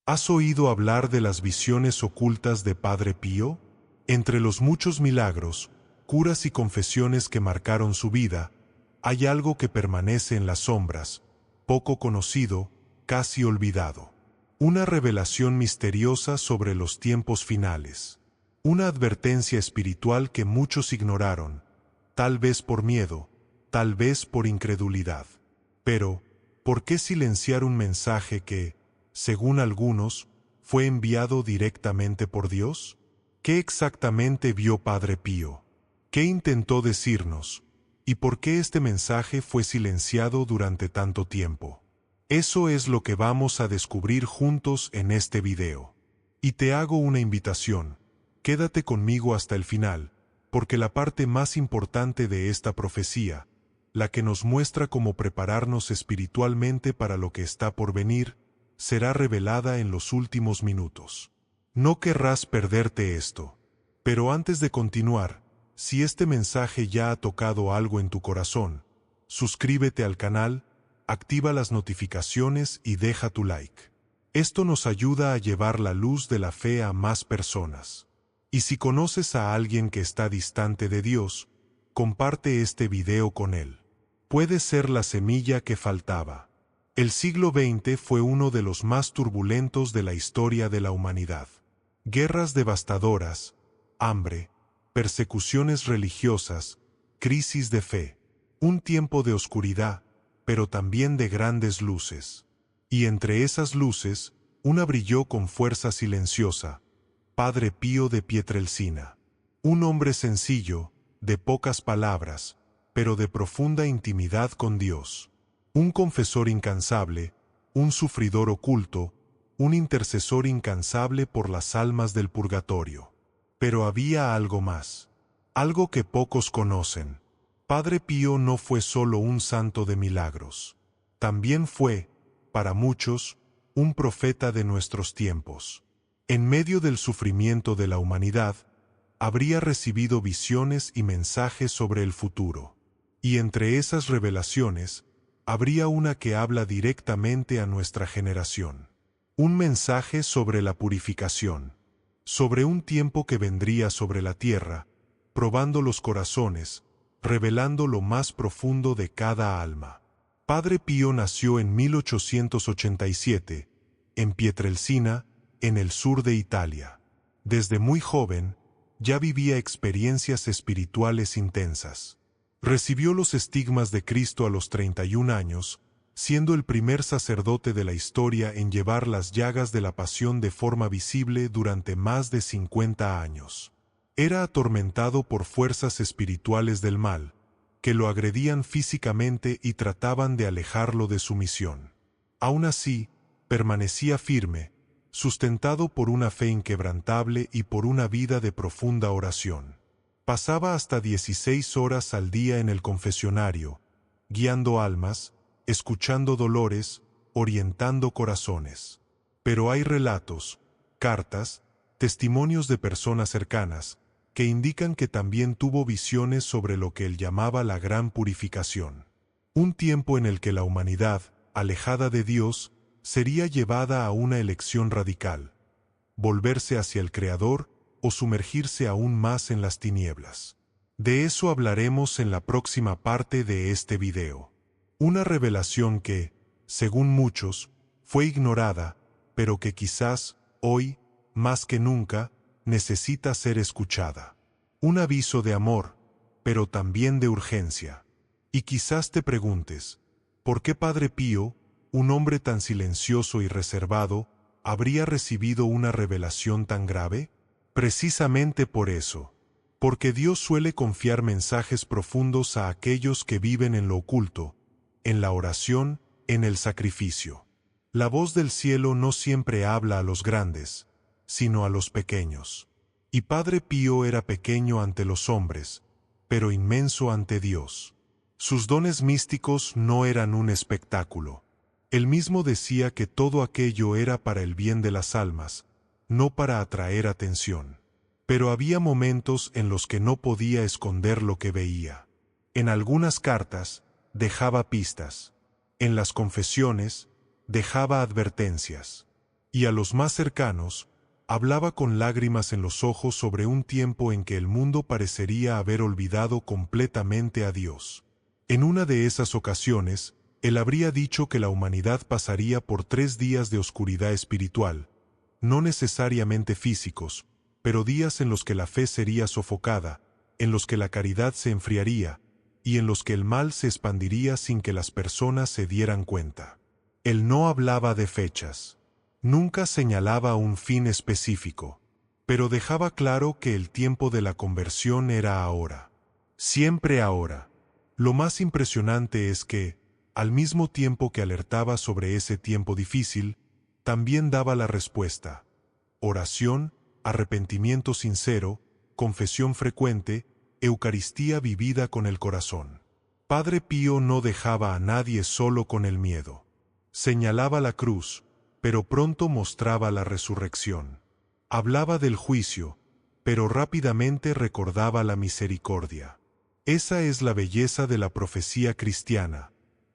¿Has oído hablar de las visiones ocultas de Padre Pío? Entre los muchos milagros, curas y confesiones que marcaron su vida, hay algo que permanece en las sombras, poco conocido, casi olvidado. Una revelación misteriosa sobre los tiempos finales. Una advertencia espiritual que muchos ignoraron, tal vez por miedo, tal vez por incredulidad. Pero, ¿por qué silenciar un mensaje que, según algunos, fue enviado directamente por Dios? ¿Qué exactamente vio Padre Pío? ¿Qué intentó decirnos? ¿Y por qué este mensaje fue silenciado durante tanto tiempo? Eso es lo que vamos a descubrir juntos en este video. Y te hago una invitación. Quédate conmigo hasta el final, porque la parte más importante de esta profecía, la que nos muestra cómo prepararnos espiritualmente para lo que está por venir, será revelada en los últimos minutos. No querrás perderte esto. Pero antes de continuar, si este mensaje ya ha tocado algo en tu corazón, suscríbete al canal, activa las notificaciones y deja tu like. Esto nos ayuda a llevar la luz de la fe a más personas. Y si conoces a alguien que está distante de Dios, comparte este video con él. Puede ser la semilla que faltaba. El siglo XX fue uno de los más turbulentos de la historia de la humanidad. Guerras devastadoras, hambre, persecuciones religiosas, crisis de fe. Un tiempo de oscuridad, pero también de grandes luces. Y entre esas luces, una brilló con fuerza silenciosa: Padre Pío de Pietrelcina. Un hombre sencillo, de pocas palabras, pero de profunda intimidad con Dios. Un confesor incansable, un sufridor oculto, un intercesor incansable por las almas del purgatorio. Pero había algo más, algo que pocos conocen. Padre Pío no fue solo un santo de milagros. También fue, para muchos, un profeta de nuestros tiempos. En medio del sufrimiento de la humanidad, habría recibido visiones y mensajes sobre el futuro. Y entre esas revelaciones, habría una que habla directamente a nuestra generación. Un mensaje sobre la purificación. Sobre un tiempo que vendría sobre la tierra, probando los corazones, revelando lo más profundo de cada alma. Padre Pío nació en 1887, en Pietrelcina, en el sur de Italia. Desde muy joven, ya vivía experiencias espirituales intensas. Recibió los estigmas de Cristo a los 31 años, siendo el primer sacerdote de la historia en llevar las llagas de la pasión de forma visible durante más de 50 años. Era atormentado por fuerzas espirituales del mal, que lo agredían físicamente y trataban de alejarlo de su misión. Aún así, permanecía firme, sustentado por una fe inquebrantable y por una vida de profunda oración. Pasaba hasta 16 horas al día en el confesionario, guiando almas, escuchando dolores, orientando corazones. Pero hay relatos, cartas, testimonios de personas cercanas, que indican que también tuvo visiones sobre lo que él llamaba la gran purificación. Un tiempo en el que la humanidad, alejada de Dios, sería llevada a una elección radical: volverse hacia el Creador o sumergirse aún más en las tinieblas. De eso hablaremos en la próxima parte de este video. Una revelación que, según muchos, fue ignorada, pero que quizás, hoy, más que nunca, necesita ser escuchada. Un aviso de amor, pero también de urgencia. Y quizás te preguntes, ¿por qué Padre Pío, un hombre tan silencioso y reservado, habría recibido una revelación tan grave? Precisamente por eso, porque Dios suele confiar mensajes profundos a aquellos que viven en lo oculto, en la oración, en el sacrificio. La voz del cielo no siempre habla a los grandes, sino a los pequeños. Y Padre Pío era pequeño ante los hombres, pero inmenso ante Dios. Sus dones místicos no eran un espectáculo. Él mismo decía que todo aquello era para el bien de las almas, no para atraer atención. Pero había momentos en los que no podía esconder lo que veía. En algunas cartas, dejaba pistas. En las confesiones, dejaba advertencias. y a los más cercanos, hablaba con lágrimas en los ojos sobre un tiempo en que el mundo parecería haber olvidado completamente a Dios. En una de esas ocasiones, él habría dicho que la humanidad pasaría por 3 días de oscuridad espiritual, no necesariamente físicos, pero días en los que la fe sería sofocada, en los que la caridad se enfriaría, y en los que el mal se expandiría sin que las personas se dieran cuenta. Él no hablaba de fechas. Nunca señalaba un fin específico, pero dejaba claro que el tiempo de la conversión era ahora. Siempre ahora. Lo más impresionante es que, al mismo tiempo que alertaba sobre ese tiempo difícil, también daba la respuesta. Oración, arrepentimiento sincero, confesión frecuente, Eucaristía vivida con el corazón. Padre Pío no dejaba a nadie solo con el miedo. Señalaba la cruz, pero pronto mostraba la resurrección. Hablaba del juicio, pero rápidamente recordaba la misericordia. Esa es la belleza de la profecía cristiana.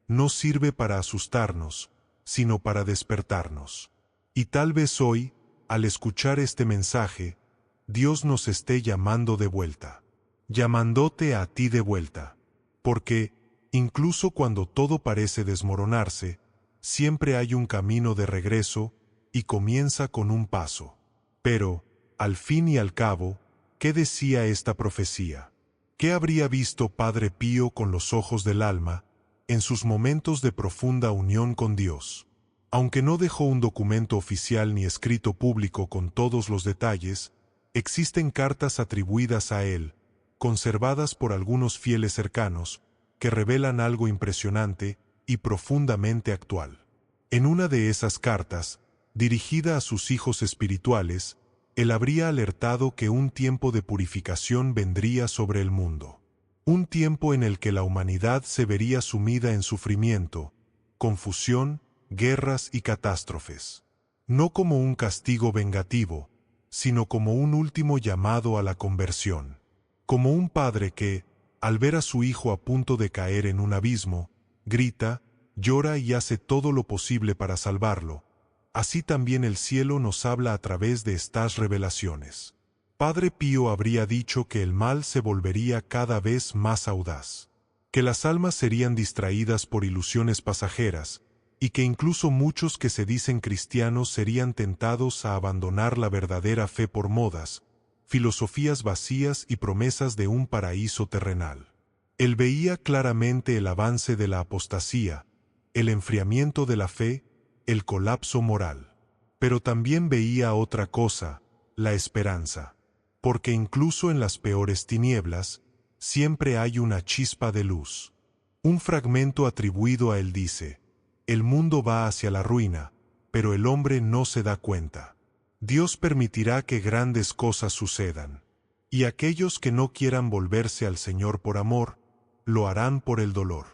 No sirve para asustarnos, sino para despertarnos. Y tal vez hoy, al escuchar este mensaje, Dios nos esté llamando de vuelta. Llamándote a ti de vuelta. Porque, incluso cuando todo parece desmoronarse, siempre hay un camino de regreso, y comienza con un paso. Pero, al fin y al cabo, ¿qué decía esta profecía? ¿Qué habría visto Padre Pío con los ojos del alma, en sus momentos de profunda unión con Dios? Aunque no dejó un documento oficial ni escrito público con todos los detalles, existen cartas atribuidas a él, conservadas por algunos fieles cercanos, que revelan algo impresionante y profundamente actual. En una de esas cartas, dirigida a sus hijos espirituales, él habría alertado que un tiempo de purificación vendría sobre el mundo. Un tiempo en el que la humanidad se vería sumida en sufrimiento, confusión, guerras y catástrofes. No como un castigo vengativo, sino como un último llamado a la conversión. Como un padre que, al ver a su hijo a punto de caer en un abismo, grita, llora y hace todo lo posible para salvarlo. Así también el cielo nos habla a través de estas revelaciones. Padre Pío habría dicho que el mal se volvería cada vez más audaz, que las almas serían distraídas por ilusiones pasajeras, y que incluso muchos que se dicen cristianos serían tentados a abandonar la verdadera fe por modas, filosofías vacías y promesas de un paraíso terrenal. Él veía claramente el avance de la apostasía, el enfriamiento de la fe, el colapso moral. Pero también veía otra cosa, la esperanza. Porque incluso en las peores tinieblas, siempre hay una chispa de luz. Un fragmento atribuido a él dice: el mundo va hacia la ruina, pero el hombre no se da cuenta. Dios permitirá que grandes cosas sucedan. Y aquellos que no quieran volverse al Señor por amor, lo harán por el dolor.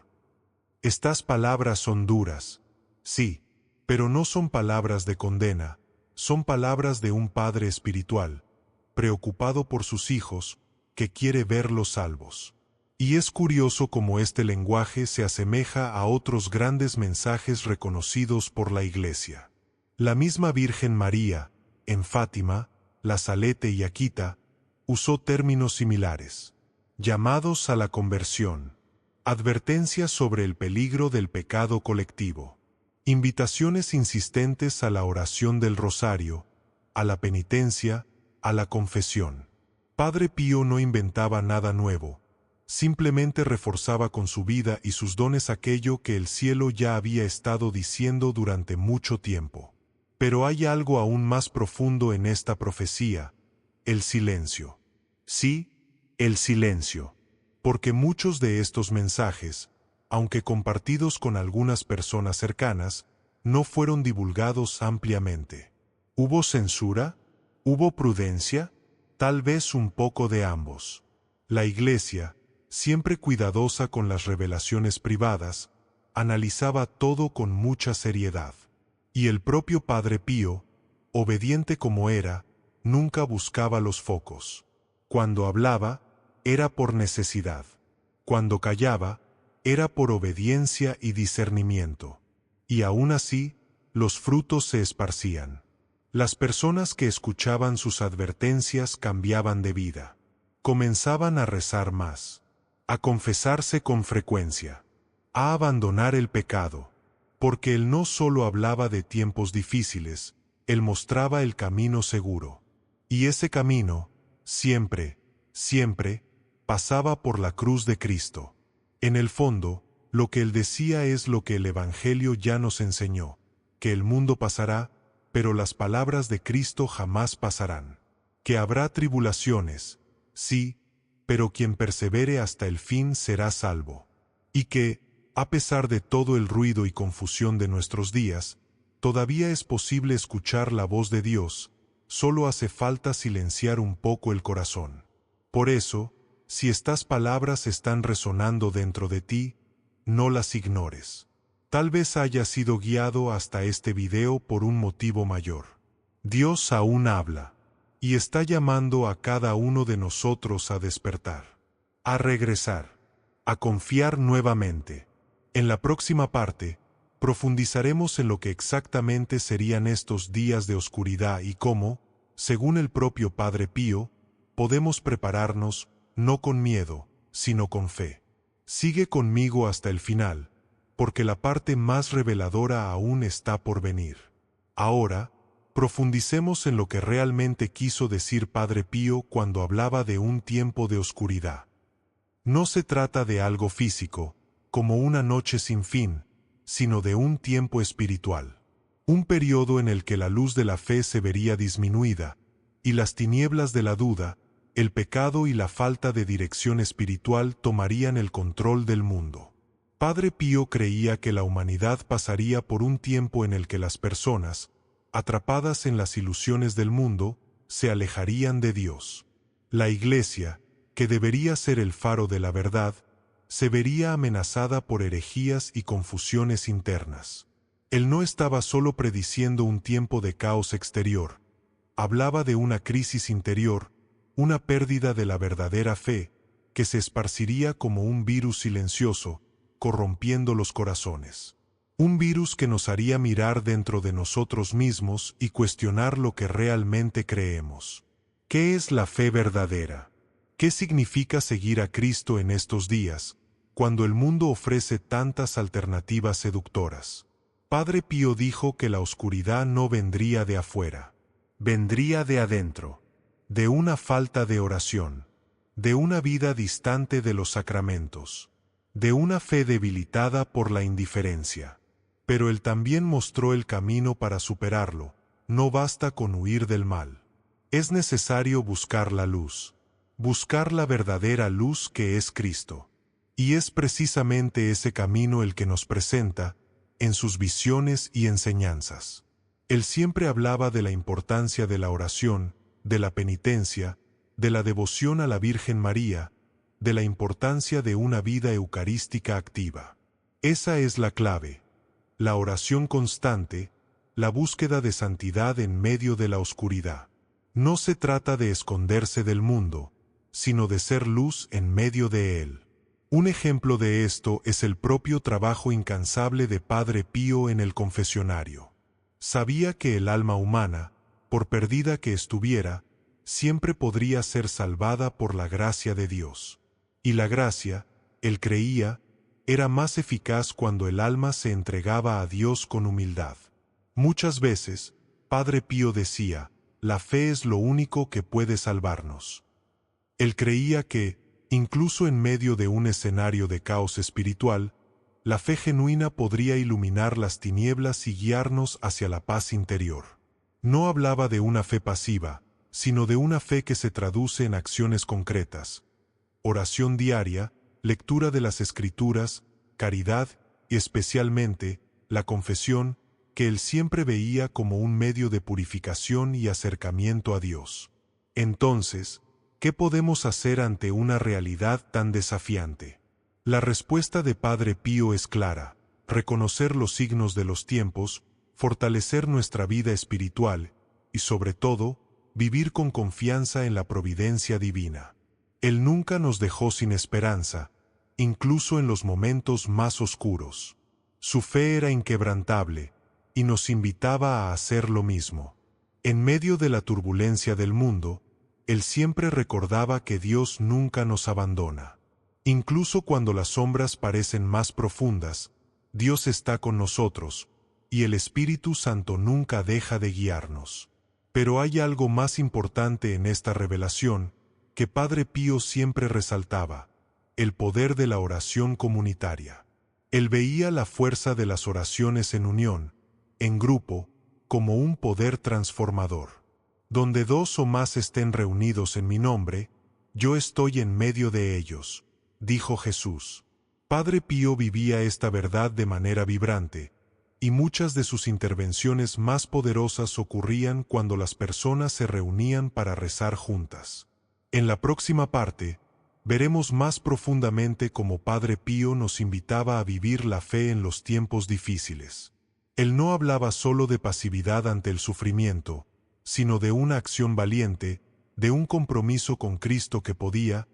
Estas palabras son duras, sí, pero no son palabras de condena, son palabras de un padre espiritual, preocupado por sus hijos, que quiere verlos salvos. Y es curioso cómo este lenguaje se asemeja a otros grandes mensajes reconocidos por la Iglesia. La misma Virgen María, en Fátima, La Salete y Akita, usó términos similares. Llamados a la conversión. Advertencias sobre el peligro del pecado colectivo. Invitaciones insistentes a la oración del rosario, a la penitencia, a la confesión. Padre Pío no inventaba nada nuevo, simplemente reforzaba con su vida y sus dones aquello que el cielo ya había estado diciendo durante mucho tiempo. Pero hay algo aún más profundo en esta profecía: el silencio. Sí, el silencio. Porque muchos de estos mensajes, aunque compartidos con algunas personas cercanas, no fueron divulgados ampliamente. ¿Hubo censura? ¿Hubo prudencia? Tal vez un poco de ambos. La Iglesia, siempre cuidadosa con las revelaciones privadas, analizaba todo con mucha seriedad. Y el propio Padre Pío, obediente como era, nunca buscaba los focos. Cuando hablaba, era por necesidad. Cuando callaba, era por obediencia y discernimiento. Y aún así, los frutos se esparcían. Las personas que escuchaban sus advertencias cambiaban de vida. Comenzaban a rezar más, a confesarse con frecuencia, a abandonar el pecado, porque él no solo hablaba de tiempos difíciles, él mostraba el camino seguro. Y ese camino, siempre, siempre, pasaba por la cruz de Cristo. En el fondo, lo que él decía es lo que el Evangelio ya nos enseñó, que el mundo pasará, pero las palabras de Cristo jamás pasarán. Que habrá tribulaciones, sí, pero quien persevere hasta el fin será salvo. Y que, a pesar de todo el ruido y confusión de nuestros días, todavía es posible escuchar la voz de Dios, solo hace falta silenciar un poco el corazón. Por eso, si estas palabras están resonando dentro de ti, no las ignores. Tal vez hayas sido guiado hasta este video por un motivo mayor. Dios aún habla, y está llamando a cada uno de nosotros a despertar, a regresar, a confiar nuevamente. En la próxima parte, profundizaremos en lo que exactamente serían estos días de oscuridad y cómo, según el propio Padre Pío, podemos prepararnos, no con miedo, sino con fe. Sigue conmigo hasta el final, porque la parte más reveladora aún está por venir. Ahora, profundicemos en lo que realmente quiso decir Padre Pío cuando hablaba de un tiempo de oscuridad. No se trata de algo físico, como una noche sin fin, sino de un tiempo espiritual. Un periodo en el que la luz de la fe se vería disminuida, y las tinieblas de la duda, el pecado y la falta de dirección espiritual tomarían el control del mundo. Padre Pío creía que la humanidad pasaría por un tiempo en el que las personas, atrapadas en las ilusiones del mundo, se alejarían de Dios. La Iglesia, que debería ser el faro de la verdad, se vería amenazada por herejías y confusiones internas. Él no estaba solo prediciendo un tiempo de caos exterior, hablaba de una crisis interior, una pérdida de la verdadera fe, que se esparciría como un virus silencioso, corrompiendo los corazones. Un virus que nos haría mirar dentro de nosotros mismos y cuestionar lo que realmente creemos. ¿Qué es la fe verdadera? ¿Qué significa seguir a Cristo en estos días, cuando el mundo ofrece tantas alternativas seductoras? Padre Pío dijo que la oscuridad no vendría de afuera, vendría de adentro, de una falta de oración, de una vida distante de los sacramentos, de una fe debilitada por la indiferencia. Pero él también mostró el camino para superarlo. No basta con huir del mal. Es necesario buscar la luz, buscar la verdadera luz que es Cristo. Y es precisamente ese camino el que nos presenta en sus visiones y enseñanzas. Él siempre hablaba de la importancia de la oración, de la penitencia, de la devoción a la Virgen María, de la importancia de una vida eucarística activa. Esa es la clave. La oración constante, la búsqueda de santidad en medio de la oscuridad. No se trata de esconderse del mundo, sino de ser luz en medio de él. Un ejemplo de esto es el propio trabajo incansable de Padre Pío en el confesionario. Sabía que el alma humana, por perdida que estuviera, siempre podría ser salvada por la gracia de Dios. Y la gracia, él creía, era más eficaz cuando el alma se entregaba a Dios con humildad. Muchas veces, Padre Pío decía, la fe es lo único que puede salvarnos. Él creía que, incluso en medio de un escenario de caos espiritual, la fe genuina podría iluminar las tinieblas y guiarnos hacia la paz interior. No hablaba de una fe pasiva, sino de una fe que se traduce en acciones concretas. Oración diaria, lectura de las Escrituras, caridad y especialmente la confesión, que él siempre veía como un medio de purificación y acercamiento a Dios. Entonces, ¿qué podemos hacer ante una realidad tan desafiante? La respuesta de Padre Pío es clara: reconocer los signos de los tiempos, fortalecer nuestra vida espiritual y, sobre todo, vivir con confianza en la providencia divina. Él nunca nos dejó sin esperanza, incluso en los momentos más oscuros. Su fe era inquebrantable y nos invitaba a hacer lo mismo. En medio de la turbulencia del mundo, él siempre recordaba que Dios nunca nos abandona. Incluso cuando las sombras parecen más profundas, Dios está con nosotros, y el Espíritu Santo nunca deja de guiarnos. Pero hay algo más importante en esta revelación, que Padre Pío siempre resaltaba: el poder de la oración comunitaria. Él veía la fuerza de las oraciones en unión, en grupo, como un poder transformador. Donde dos o más estén reunidos en mi nombre, yo estoy en medio de ellos, dijo Jesús. Padre Pío vivía esta verdad de manera vibrante, y muchas de sus intervenciones más poderosas ocurrían cuando las personas se reunían para rezar juntas. En la próxima parte, veremos más profundamente cómo Padre Pío nos invitaba a vivir la fe en los tiempos difíciles. Él no hablaba solo de pasividad ante el sufrimiento, sino de una acción valiente, de un compromiso con Cristo que podía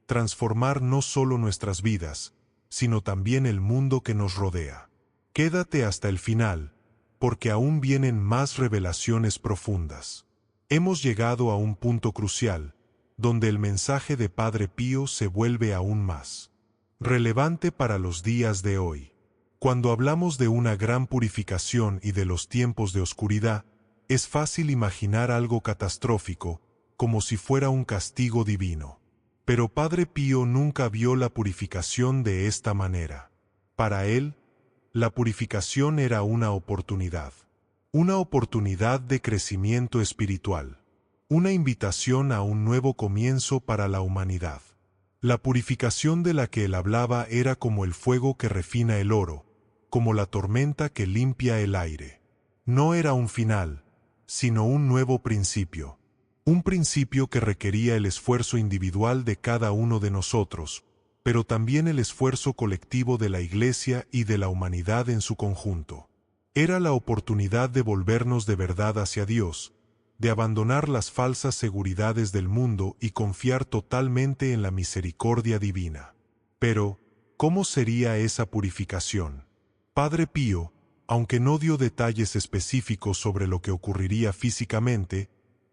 transformar no solo nuestras vidas, sino también el mundo que nos rodea. Quédate hasta el final, porque aún vienen más revelaciones profundas. Hemos llegado a un punto crucial, donde el mensaje de Padre Pío se vuelve aún más relevante para los días de hoy. Cuando hablamos de una gran purificación y de los tiempos de oscuridad, es fácil imaginar algo catastrófico, como si fuera un castigo divino. Pero Padre Pío nunca vio la purificación de esta manera. Para él, la purificación era una oportunidad de crecimiento espiritual, una invitación a un nuevo comienzo para la humanidad. La purificación de la que él hablaba era como el fuego que refina el oro, como la tormenta que limpia el aire. No era un final, sino un nuevo principio. Un principio que requería el esfuerzo individual de cada uno de nosotros, pero también el esfuerzo colectivo de la Iglesia y de la humanidad en su conjunto. Era la oportunidad de volvernos de verdad hacia Dios, de abandonar las falsas seguridades del mundo y confiar totalmente en la misericordia divina. Pero, ¿cómo sería esa purificación? Padre Pío, aunque no dio detalles específicos sobre lo que ocurriría físicamente,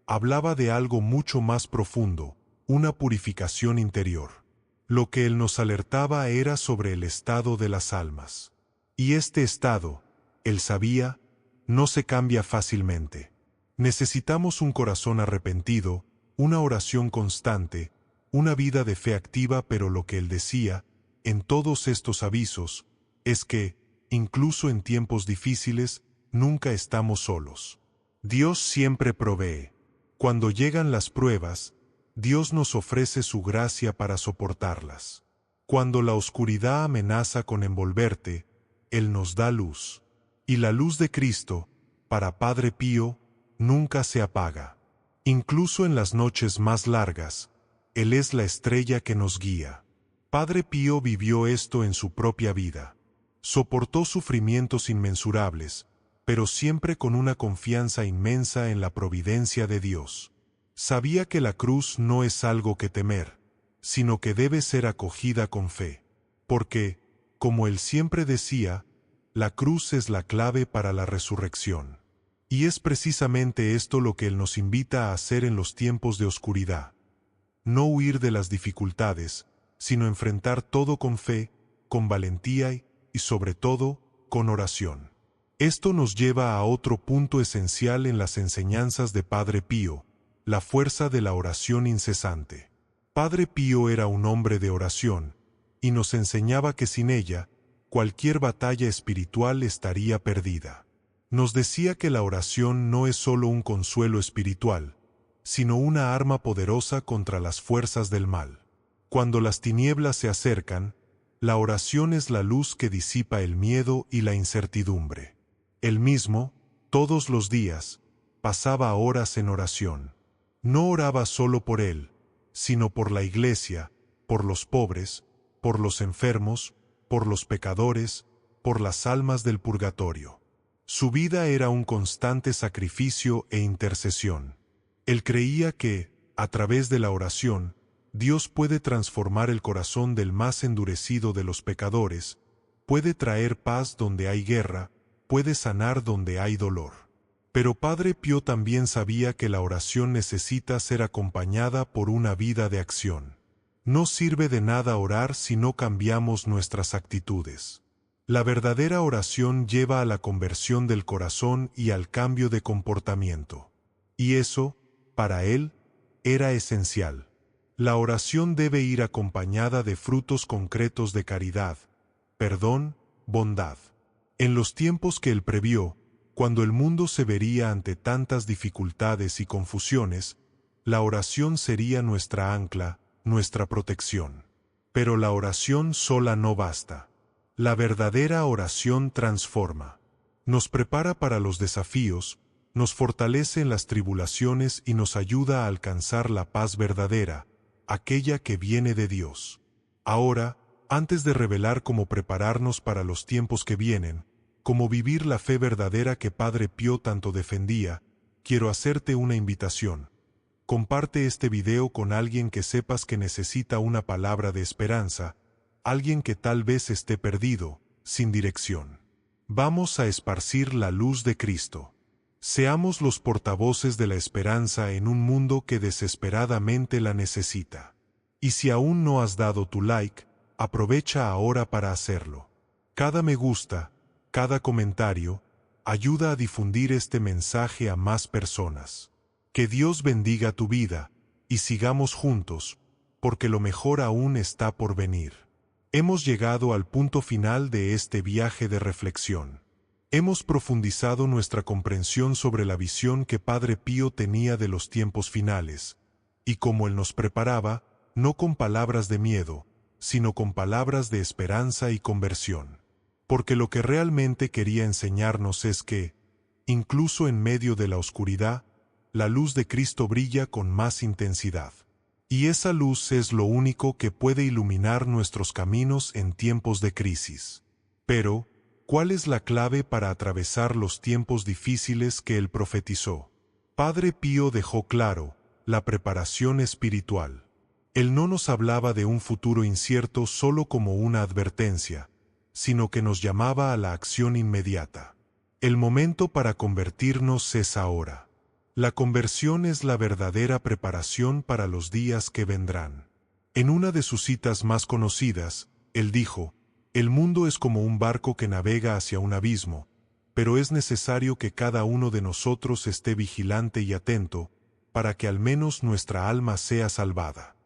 hablaba de algo mucho más profundo, una purificación interior. Lo que él nos alertaba era sobre el estado de las almas. Y este estado, él sabía, no se cambia fácilmente. Necesitamos un corazón arrepentido, una oración constante, una vida de fe activa, pero lo que él decía, en todos estos avisos, es que, incluso en tiempos difíciles, nunca estamos solos. Dios siempre provee. Cuando llegan las pruebas, Dios nos ofrece su gracia para soportarlas. Cuando la oscuridad amenaza con envolverte, Él nos da luz. Y la luz de Cristo, para Padre Pío, nunca se apaga. Incluso en las noches más largas, Él es la estrella que nos guía. Padre Pío vivió esto en su propia vida. Soportó sufrimientos inmensurables, pero siempre con una confianza inmensa en la providencia de Dios. Sabía que la cruz no es algo que temer, sino que debe ser acogida con fe. Porque, como él siempre decía, la cruz es la clave para la resurrección. Y es precisamente esto lo que él nos invita a hacer en los tiempos de oscuridad. No huir de las dificultades, sino enfrentar todo con fe, con valentía y sobre todo, con oración. Esto nos lleva a otro punto esencial en las enseñanzas de Padre Pío, la fuerza de la oración incesante. Padre Pío era un hombre de oración, y nos enseñaba que sin ella, cualquier batalla espiritual estaría perdida. Nos decía que la oración no es solo un consuelo espiritual, sino una arma poderosa contra las fuerzas del mal. Cuando las tinieblas se acercan, la oración es la luz que disipa el miedo y la incertidumbre. Él mismo, todos los días, pasaba horas en oración. No oraba solo por él, sino por la Iglesia, por los pobres, por los enfermos, por los pecadores, por las almas del purgatorio. Su vida era un constante sacrificio e intercesión. Él creía que, a través de la oración, Dios puede transformar el corazón del más endurecido de los pecadores, puede traer paz donde hay guerra, puede sanar donde hay dolor. Pero Padre Pío también sabía que la oración necesita ser acompañada por una vida de acción. No sirve de nada orar si no cambiamos nuestras actitudes. La verdadera oración lleva a la conversión del corazón y al cambio de comportamiento. Y eso, para él, era esencial. La oración debe ir acompañada de frutos concretos de caridad, perdón, bondad. En los tiempos que él previó, cuando el mundo se vería ante tantas dificultades y confusiones, la oración sería nuestra ancla, nuestra protección. Pero la oración sola no basta. La verdadera oración transforma. Nos prepara para los desafíos, nos fortalece en las tribulaciones y nos ayuda a alcanzar la paz verdadera, aquella que viene de Dios. Ahora, antes de revelar cómo prepararnos para los tiempos que vienen, cómo vivir la fe verdadera que Padre Pío tanto defendía, quiero hacerte una invitación. Comparte este video con alguien que sepas que necesita una palabra de esperanza, alguien que tal vez esté perdido, sin dirección. Vamos a esparcir la luz de Cristo. Seamos los portavoces de la esperanza en un mundo que desesperadamente la necesita. Y si aún no has dado tu like, aprovecha ahora para hacerlo. Cada me gusta, cada comentario, ayuda a difundir este mensaje a más personas. Que Dios bendiga tu vida, y sigamos juntos, porque lo mejor aún está por venir. Hemos llegado al punto final de este viaje de reflexión. Hemos profundizado nuestra comprensión sobre la visión que Padre Pío tenía de los tiempos finales, y cómo él nos preparaba, no con palabras de miedo, sino con palabras de esperanza y conversión. Porque lo que realmente quería enseñarnos es que, incluso en medio de la oscuridad, la luz de Cristo brilla con más intensidad. Y esa luz es lo único que puede iluminar nuestros caminos en tiempos de crisis. Pero, ¿cuál es la clave para atravesar los tiempos difíciles que él profetizó? Padre Pío dejó claro, la preparación espiritual. Él no nos hablaba de un futuro incierto solo como una advertencia, sino que nos llamaba a la acción inmediata. El momento para convertirnos es ahora. La conversión es la verdadera preparación para los días que vendrán. En una de sus citas más conocidas, él dijo, «El mundo es como un barco que navega hacia un abismo, pero es necesario que cada uno de nosotros esté vigilante y atento, para que al menos nuestra alma sea salvada».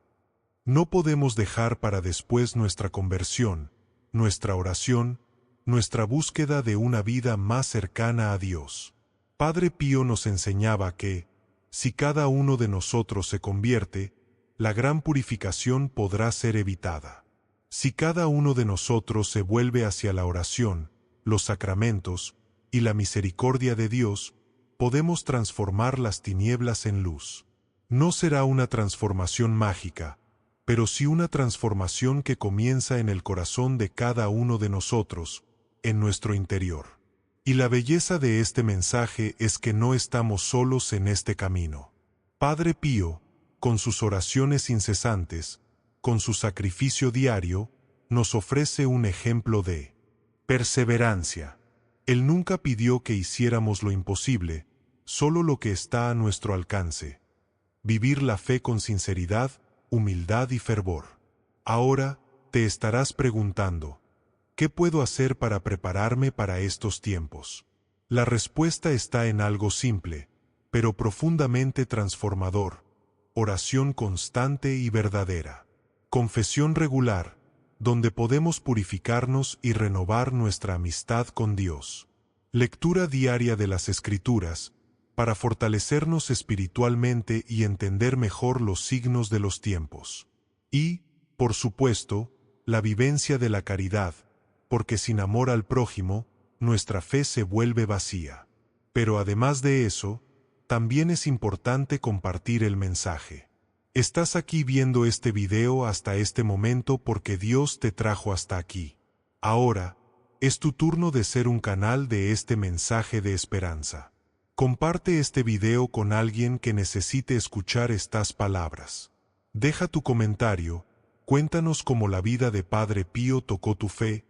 No podemos dejar para después nuestra conversión, nuestra oración, nuestra búsqueda de una vida más cercana a Dios. Padre Pío nos enseñaba que, si cada uno de nosotros se convierte, la gran purificación podrá ser evitada. Si cada uno de nosotros se vuelve hacia la oración, los sacramentos y la misericordia de Dios, podemos transformar las tinieblas en luz. No será una transformación mágica, pero sí una transformación que comienza en el corazón de cada uno de nosotros, en nuestro interior. Y la belleza de este mensaje es que no estamos solos en este camino. Padre Pío, con sus oraciones incesantes, con su sacrificio diario, nos ofrece un ejemplo de perseverancia. Él nunca pidió que hiciéramos lo imposible, solo lo que está a nuestro alcance. Vivir la fe con sinceridad, humildad y fervor. Ahora, te estarás preguntando, ¿qué puedo hacer para prepararme para estos tiempos? La respuesta está en algo simple, pero profundamente transformador: oración constante y verdadera. Confesión regular, donde podemos purificarnos y renovar nuestra amistad con Dios. Lectura diaria de las Escrituras, para fortalecernos espiritualmente y entender mejor los signos de los tiempos. Y, por supuesto, la vivencia de la caridad, porque sin amor al prójimo, nuestra fe se vuelve vacía. Pero además de eso, también es importante compartir el mensaje. Estás aquí viendo este video hasta este momento porque Dios te trajo hasta aquí. Ahora, es tu turno de ser un canal de este mensaje de esperanza. Comparte este video con alguien que necesite escuchar estas palabras. Deja tu comentario, cuéntanos cómo la vida de Padre Pío tocó tu fe,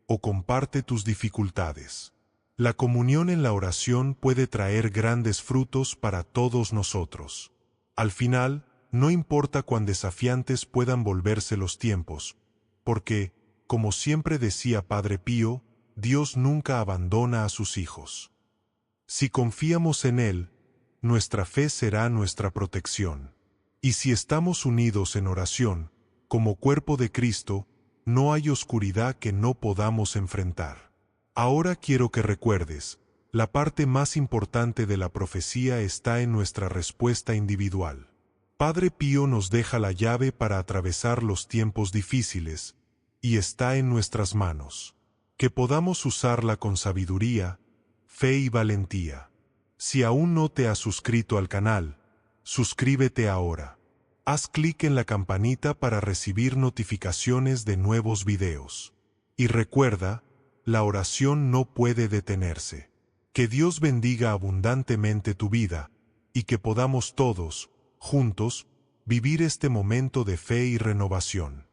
o comparte tus dificultades. La comunión en la oración puede traer grandes frutos para todos nosotros. Al final, no importa cuán desafiantes puedan volverse los tiempos, porque, como siempre decía Padre Pío, Dios nunca abandona a sus hijos. Si confiamos en Él, nuestra fe será nuestra protección. Y si estamos unidos en oración, como cuerpo de Cristo, no hay oscuridad que no podamos enfrentar. Ahora quiero que recuerdes, la parte más importante de la profecía está en nuestra respuesta individual. Padre Pío nos deja la llave para atravesar los tiempos difíciles, y está en nuestras manos. Que podamos usarla con sabiduría, fe y valentía. Si aún no te has suscrito al canal, suscríbete ahora. Haz clic en la campanita para recibir notificaciones de nuevos videos. Y recuerda, la oración no puede detenerse. Que Dios bendiga abundantemente tu vida, y que podamos todos, juntos, vivir este momento de fe y renovación.